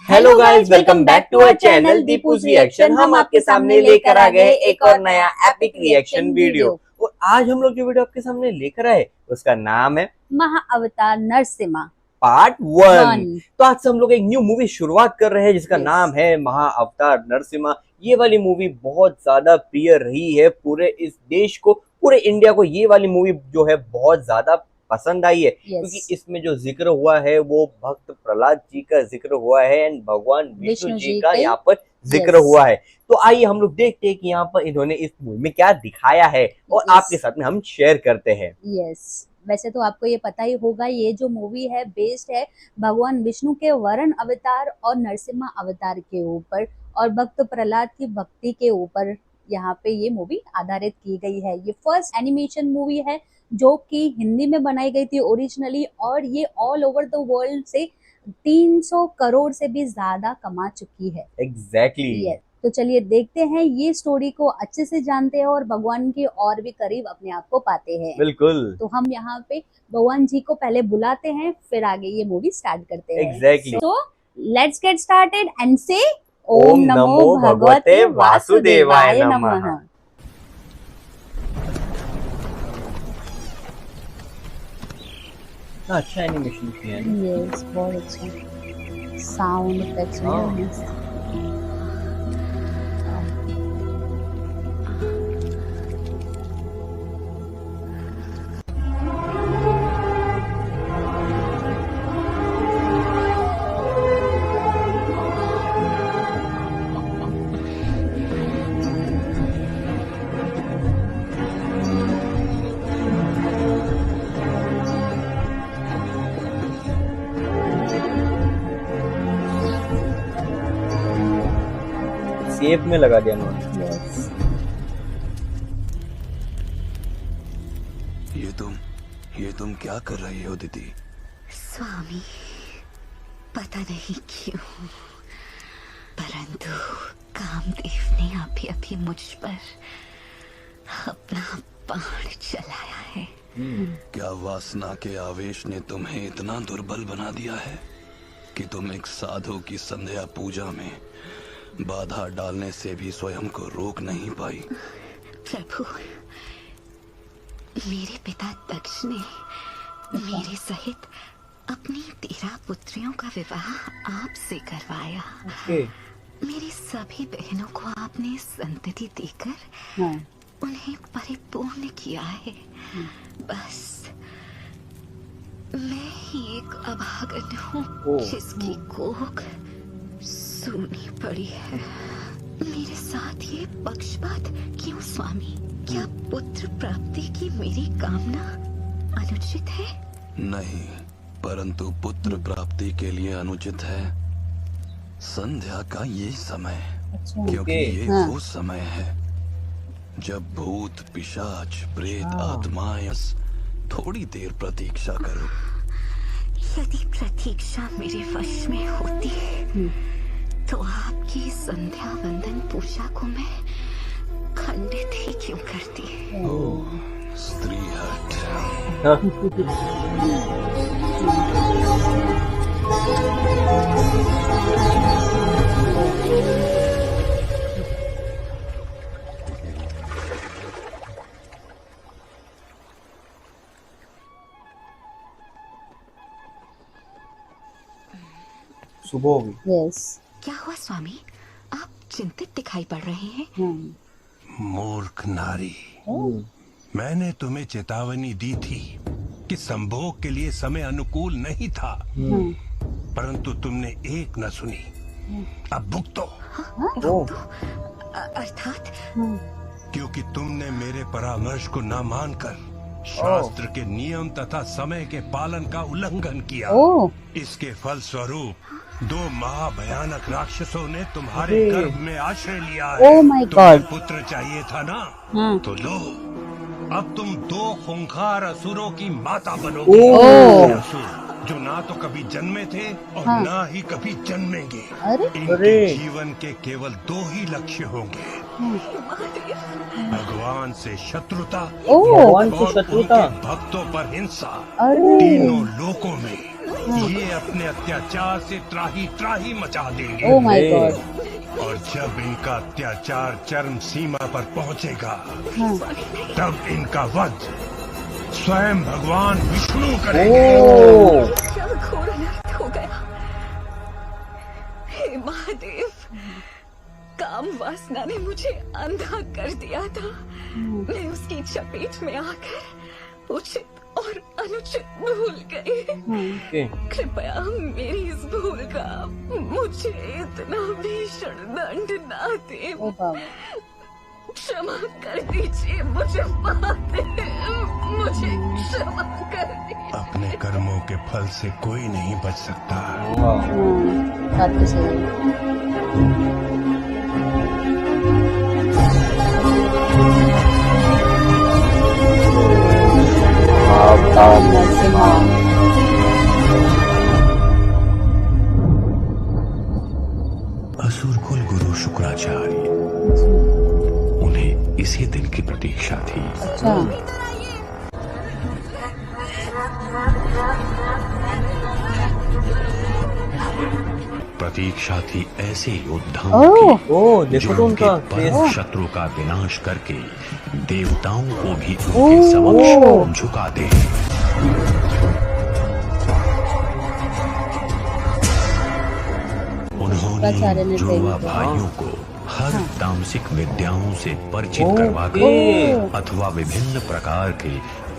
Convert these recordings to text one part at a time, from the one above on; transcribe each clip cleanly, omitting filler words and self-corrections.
Hello guys, welcome back to our channel Deepu's reaction. हम आपके सामने लेकर आ गए एक और नया एपिक रिएक्शन वीडियो। और आज हम लोग जो वीडियो आपके सामने लेकर आए उसका नाम है महाअवतार नरसिम्हा पार्ट 1। तो आज से हम लोग एक न्यू मूवी शुरुआत कर रहे हैं जिसका नाम है महाअवतार नरसिम्हा। ये वाली मूवी बहुत ज्यादा प्रिय रही है पूरे इस देश को, पूरे इंडिया को। ये वाली मूवी जो है बहुत ज्यादा पसंद आई है क्योंकि इसमें जो जिक्र हुआ है वो भक्त प्रहलाद जी का जिक्र हुआ है एंड भगवान विष्णु जी का यहाँ पर जिक्र हुआ है। तो आइए हम लोग देखते हैं कि यहाँ पर इन्होंने इस मूवी में क्या दिखाया है और आपके साथ में हम शेयर करते हैं। वैसे तो आपको ये पता ही होगा, ये जो मूवी है बेस्ड है भगवान विष्णु के वरण अवतार और नरसिम्हा अवतार के ऊपर और भक्त प्रहलाद की भक्ति के ऊपर यहाँ पे ये मूवी आधारित की गई है। ये फर्स्ट एनिमेशन मूवी है जो कि हिंदी में बनाई गई थी ओरिजिनली और ये ऑल ओवर द वर्ल्ड से 300 करोड़ से भी ज्यादा कमा चुकी है। एग्जैक्टली। तो चलिए देखते हैं, ये स्टोरी को अच्छे से जानते हैं और भगवान के और भी करीब अपने आप को पाते हैं। बिल्कुल। तो हम यहाँ पे भगवान जी को पहले बुलाते हैं, फिर आगे ये मूवी स्टार्ट करते हैं। एग्जैक्टली। तो लेट्स गेट स्टार्टेड एंड से ओम नमो भगवते वासुदेवाय नमः। अच्छा एनिमेशन किया है। यस, बहुत अच्छा साउंड इफेक्ट्स है। शेप में लगा दिया उन्होंने। ये तुम क्या कर रही हो दीदी? स्वामी, पता नहीं क्यों, परंतु कामदेव ने अभी अभी मुझ पर अपना बाण चलाया है। क्या वासना के आवेश ने तुम्हें इतना दुर्बल बना दिया है कि तुम एक साधु की संध्या पूजा में बाधा डालने से भी स्वयं को रोक नहीं पाई? प्रभु, मेरे पिता दक्ष ने मेरे सहित अपनी 13 पुत्रियों का विवाह आपसे करवाया। मेरी सभी बहनों को आपने संतति देकर उन्हें परिपूर्ण किया है। बस मैं ही एक अभागन हूँ जिसकी कोख सूनी पड़ी है। मेरे साथ ये पक्षपात क्यों स्वामी? क्या पुत्र प्राप्ति की मेरी कामना अनुचित है? नहीं, परंतु पुत्र प्राप्ति के लिए अनुचित है संध्या का ये समय। क्योंकि ये वो समय है जब भूत पिशाच प्रेत आत्माएं थोड़ी देर प्रतीक्षा करो। यदि प्रतीक्षा मेरे वश में होती तो आपकी संध्या वंदन पूजा को मैं खंडित ही क्यों करती? ओह, स्त्री हट। सुबह होगी। क्या हुआ स्वामी, आप चिंतित दिखाई पड़ रहे हैं? मूर्ख नारी, मैंने तुम्हें चेतावनी दी थी कि संभोग के लिए समय अनुकूल नहीं था, परंतु तुमने एक न सुनी। अब भुगतो। अर्थात? क्योंकि तुमने मेरे परामर्श को न मानकर शास्त्र के नियम तथा समय के पालन का उल्लंघन किया। इसके फल स्वरूप 2 महाभयानक राक्षसों ने तुम्हारे गर्भ में आश्रय लिया है। तुम्हें पुत्र चाहिए था ना? तो लो, अब तुम 2 खूंखार असुरों की माता बनोगे। असुर जो ना तो कभी जन्मे थे और ना ही कभी जन्मेंगे। इनके जीवन के केवल 2 ही लक्ष्य होंगे, भगवान से शत्रुता और उनके भक्तों पर हिंसा। तीनों लोकों में ये अपने अत्याचार से त्राही त्राही मचा देंगे। Oh my God. और जब इनका अत्याचार चरम सीमा पर पहुंचेगा, हाँ। तब इनका वध स्वयं भगवान विष्णु करेंगे। क्या घोर अनर्थ हो गया। हे महादेव, काम वासना ने मुझे अंधा कर दिया था। मैं उसकी चपेट में आकर उचित और अनुचित भूल गई। कृपया मेरी इस भूल का मुझे इतना भीषण दंड ना दे। क्षमा कर दीजिए मुझे महादेव, मुझे क्षमा कर दीजिए। अपने कर्मों के फल से कोई नहीं बच सकता। बात तो सही है। असुर कुल गुरु शुक्राचार्य, उन्हें इसी दिन की प्रतीक्षा थी। अच्छा। प्रतीक्षा थी ऐसे योद्धाओं की, देखो जो तो उनके उनका परम शत्रु का विनाश करके देवताओं को भी उनके समक्ष झुका दे। उन्होंने जुड़वा भाइयों को हर तामसिक विद्याओं से परिचित करवाकर अथवा विभिन्न प्रकार के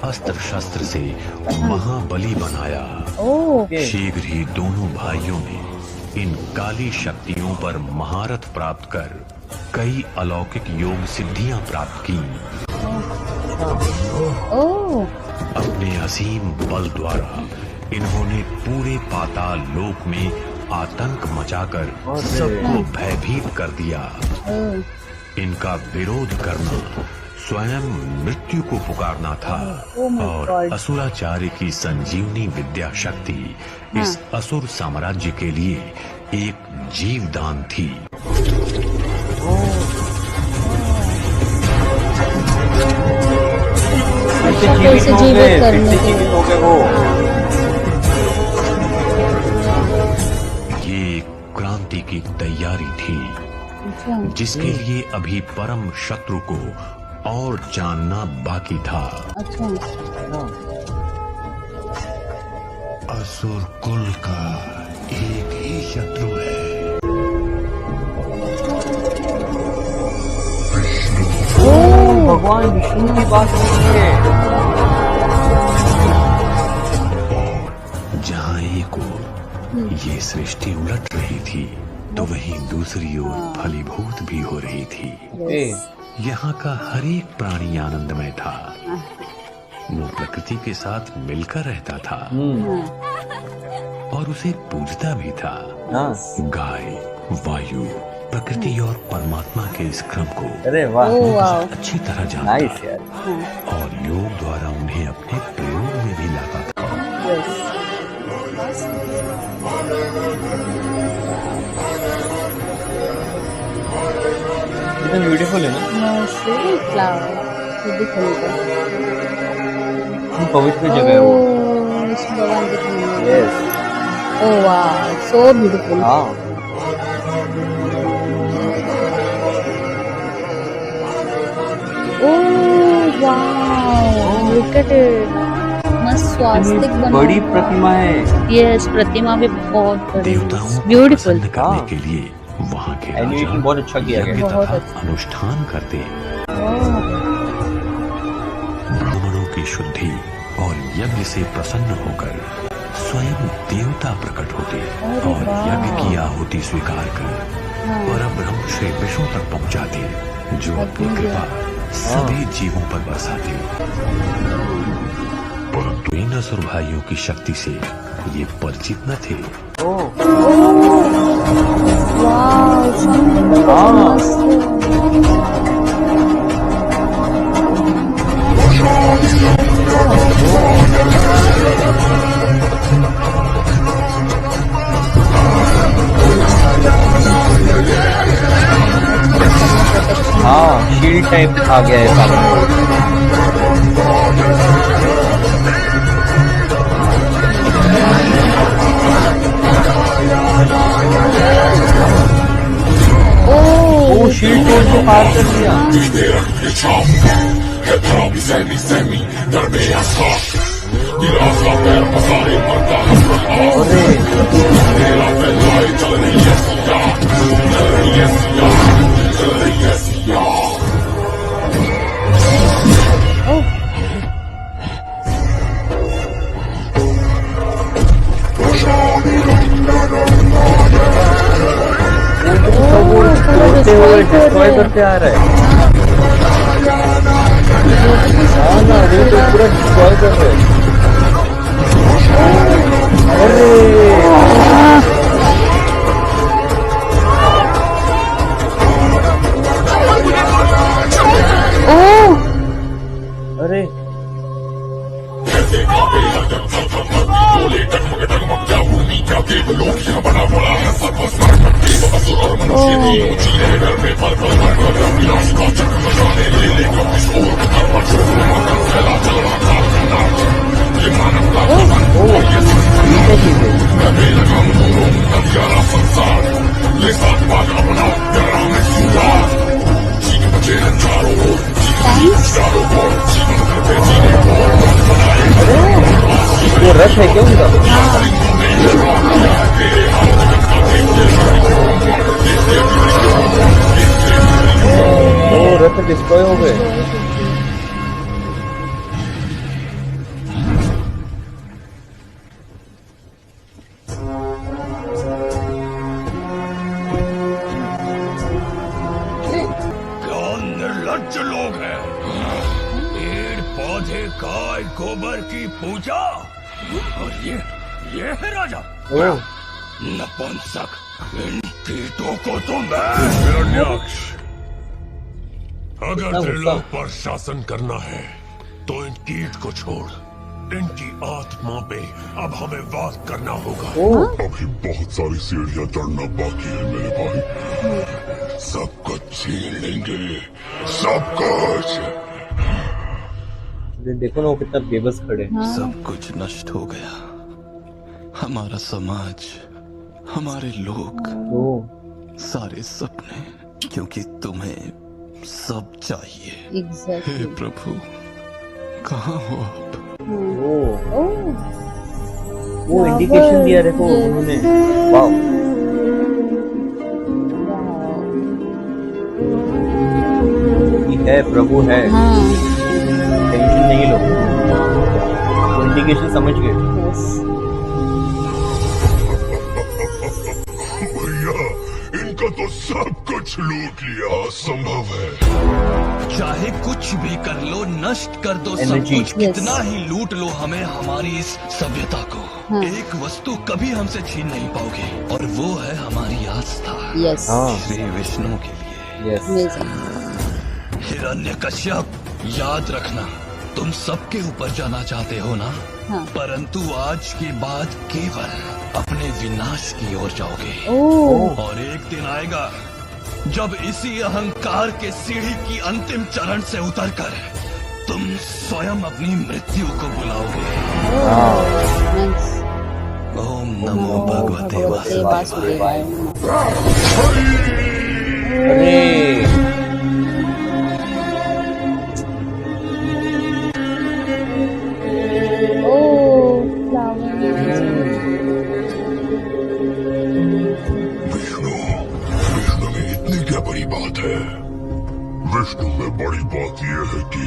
अस्त्र शस्त्र से महाबली बनाया। शीघ्र ही दोनों भाइयों ने इन काली शक्तियों पर महारत प्राप्त कर कई अलौकिक योग सिद्धियां प्राप्त की। अपने असीम बल द्वारा इन्होंने पूरे पाताल लोक में आतंक मचाकर सबको भयभीत कर दिया। इनका विरोध करना स्वयं मृत्यु को पुकारना था और असुराचार्य की संजीवनी विद्या शक्ति इस असुर साम्राज्य के लिए एक जीवदान थी। जीवित करने के ये क्रांति की तैयारी थी, जिसके लिए अभी परम शत्रु को और जानना बाकी था। असुर कुल का एक ही शत्रु है, भगवान विष्णु की बात है। जहाँ एक ओर ये सृष्टि उलट रही थी, तो वहीं दूसरी ओर फलीभूत भी हो रही थी। यहाँ का हर एक प्राणी आनंदमय था। वो प्रकृति के साथ मिलकर रहता था और उसे पूजता भी था। गाय, वायु, प्रकृति और परमात्मा के इस क्रम को अच्छी तरह जानता और योग द्वारा उन्हें अपने प्रयोग में भी लाता था। ब्यूटीफुल है ना, पवित्र जगह है वो। यस, ओह वाह, सो ब्यूटीफुल। ओह वाह, लुक एट इट, मस्त स्वास्तिक बना, बड़ी प्रतिमा है। यस, प्रतिमा भी बहुत बड़ी, देवताओं को ब्यूटीफुल प्रसन्न करने के लिए वहाँ के एनिमेशन बहुत अच्छा किया यज्ञ गया, बहुत तथा अच्छा। अनुष्ठान करते, ब्राह्मणों की शुद्धि और यज्ञ से प्रसन्न होकर स्वयं देवता प्रकट होते और यज्ञ की आहुति स्वीकार कर परब्रह्म श्री विष्णु तक पहुँचाते, जो अपनी कृपा सभी जीवों पर बरसाते। परंतु इन असुर भाइयों की शक्ति से ये परिचित न थे। शील्ड टाइप आ गया है सामने। शील्ड तोड़ के पार कर दिया। डिस्ट्रॉय करते आ रहा है। हाँ ना, वो तो पूरा डिस्ट्रॉय कर रहे हैं। अरे अरे वो रथ है क्या उनका? वो रथ डिस्ट्रॉय हो गए। क्या निर्लज्ज लोग हैं। पेड़ पौधे गाय गोबर की पूजा, और ये है राजा। नपुंसक, इन कीटों को तो मैं। हिरण्याक्ष, अगर त्रिलोक पर शासन करना है तो इन कीट को छोड़, इनकी आत्मा पे अब हमें वार करना होगा। अभी बहुत सारी सीढ़ियां चढ़ना बाकी है मेरे भाई। सब कुछ छीन लेंगे, सब कुछ। देखो ना वो कितना बेबस खड़े। सब कुछ नष्ट हो गया, हमारा समाज, हमारे लोग, सारे सपने, क्योंकि तुम्हें सब चाहिए। हे प्रभु, कहाँ हो आप? वो इंडिकेशन दिया देखो उन्होंने। वाव, ये है प्रभु है। टेंशन नहीं लो, इंडिकेशन समझ गए। भैया, इनका तो सब कुछ लूट लिया। संभव है चाहे कुछ भी कर लो, नष्ट कर दो सब Energy. कुछ, कितना ही लूट लो हमें, हमारी इस सभ्यता को एक वस्तु कभी हमसे छीन नहीं पाओगे, और वो है हमारी आस्था। श्री विष्णु के लिए। हिरण्यकश्यप, याद रखना, तुम सबके ऊपर जाना चाहते हो ना? परंतु आज के बाद केवल अपने विनाश की ओर जाओगे। और एक दिन आएगा जब इसी अहंकार के सीढ़ी की अंतिम चरण से उतरकर तुम स्वयं अपनी मृत्यु को बुलाओगे। ओम नमो भगवते वासुदेवाय। अरे विष्णु में इतनी क्या बड़ी बात है? विष्णु में बड़ी बात यह है कि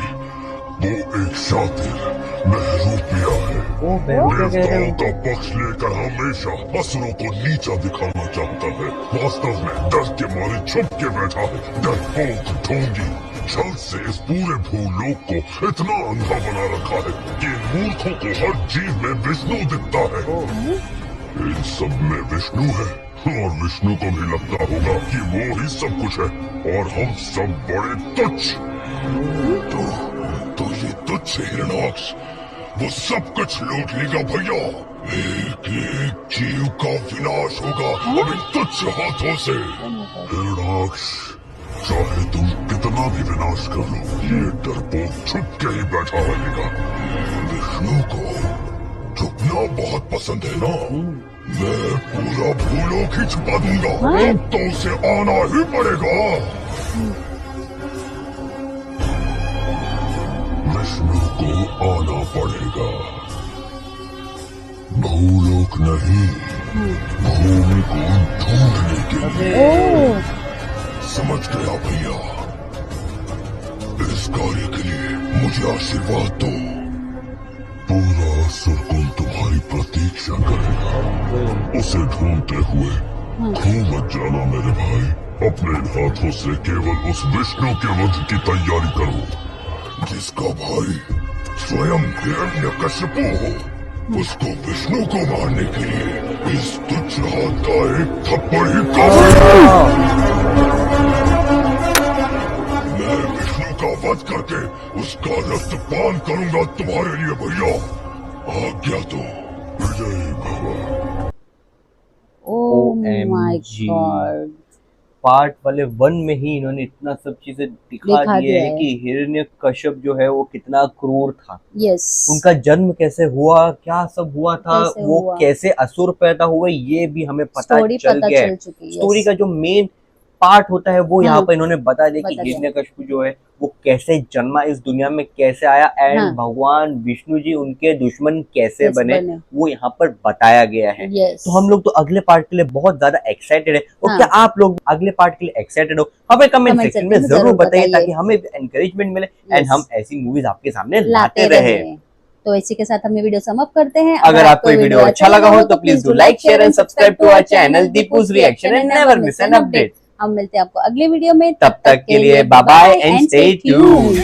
वो एक शातिर बहरूपिया है। देवताओं का पक्ष लेकर हमेशा असुरों को नीचा दिखाना चाहता है। वास्तव में डर के मारे छुप के बैठा है। डरपोक, ढोंगी, छल से इस पूरे भूलोक को इतना अंधा बना रखा है कि इन मूर्खों को हर जीव में विष्णु दिखता है। इन सब में विष्णु है, और विष्णु को भी लगता होगा कि वो ही सब कुछ है, और हम सब बड़े तुच्छ। तो ये तुच्छ हिरण्याक्ष वो सब कुछ लूट लेगा भैया। एक एक जीव का विनाश होगा अब इन तुच्छ हाथों से। हिरण्याक्ष, चाहे तुम कितना भी विनाश कर लो, ये डरपोक छुप के ही बैठा रहेगा। विष्णु को छुपना बहुत पसंद है ना? मैं पूरा भूलोक ही छुपा दूंगा, तो उसे आना ही पड़ेगा। विष्णु को आना पड़ेगा, भूलोक नहीं, भूमि को ढूंढने के लिए। समझ गया भैया, इस कार्य के लिए मुझे आशीर्वाद दो। पूरा असुरकुल तुम्हारी प्रतीक्षा करेगा। उसे ढूंढते हुए खो मत जाना मेरे भाई। अपने हाथों से केवल उस विष्णु के वध की तैयारी करो जिसका भाई स्वयं हिरण्यकश्यप हो। उसको विष्णु को मारने के लिए इस तुच्छ हाथ का एक थप्पड़ ही काफी है। मैं विष्णु का वध करके उसका रक्त पान करूंगा तुम्हारे लिए भैया। आज्ञा दो। विजय भव। ओह माय गॉड, पार्ट वाले 1 में ही इन्होंने इतना सब चीजें दिखा दिया है कि हिरण्यकश्यप जो है वो कितना क्रूर था। यस, उनका जन्म कैसे हुआ, क्या सब हुआ था, वो कैसे असुर पैदा हुए, ये भी हमें पता चल गया है। स्टोरी का जो मेन पार्ट होता है वो यहाँ पर इन्होंने बता दिया कि हिरण्यकश्यप जो है वो कैसे जन्मा, इस दुनिया में कैसे आया, एंड भगवान विष्णु जी उनके दुश्मन कैसे बने, वो यहाँ पर बताया गया है। तो हम लोग तो अगले पार्ट के लिए बहुत ज्यादा एक्साइटेड है। और क्या आप लोग अगले पार्ट के लिए एक्साइटेड हो? हमें कमेंट सेक्शन में जरूर बताइए ताकि हमें एनकरेजमेंट मिले एंड हम ऐसी मूवीज आपके सामने लाते रहे। तो इसी के साथ हम ये वीडियो समाप्त करते हैं। अगर आपको ये वीडियो अच्छा लगा हो तो please do like, share and subscribe to our channel Deepu's reaction and never miss an update. हम मिलते हैं आपको अगले वीडियो में, तब तक के लिए bye bye and stay tuned.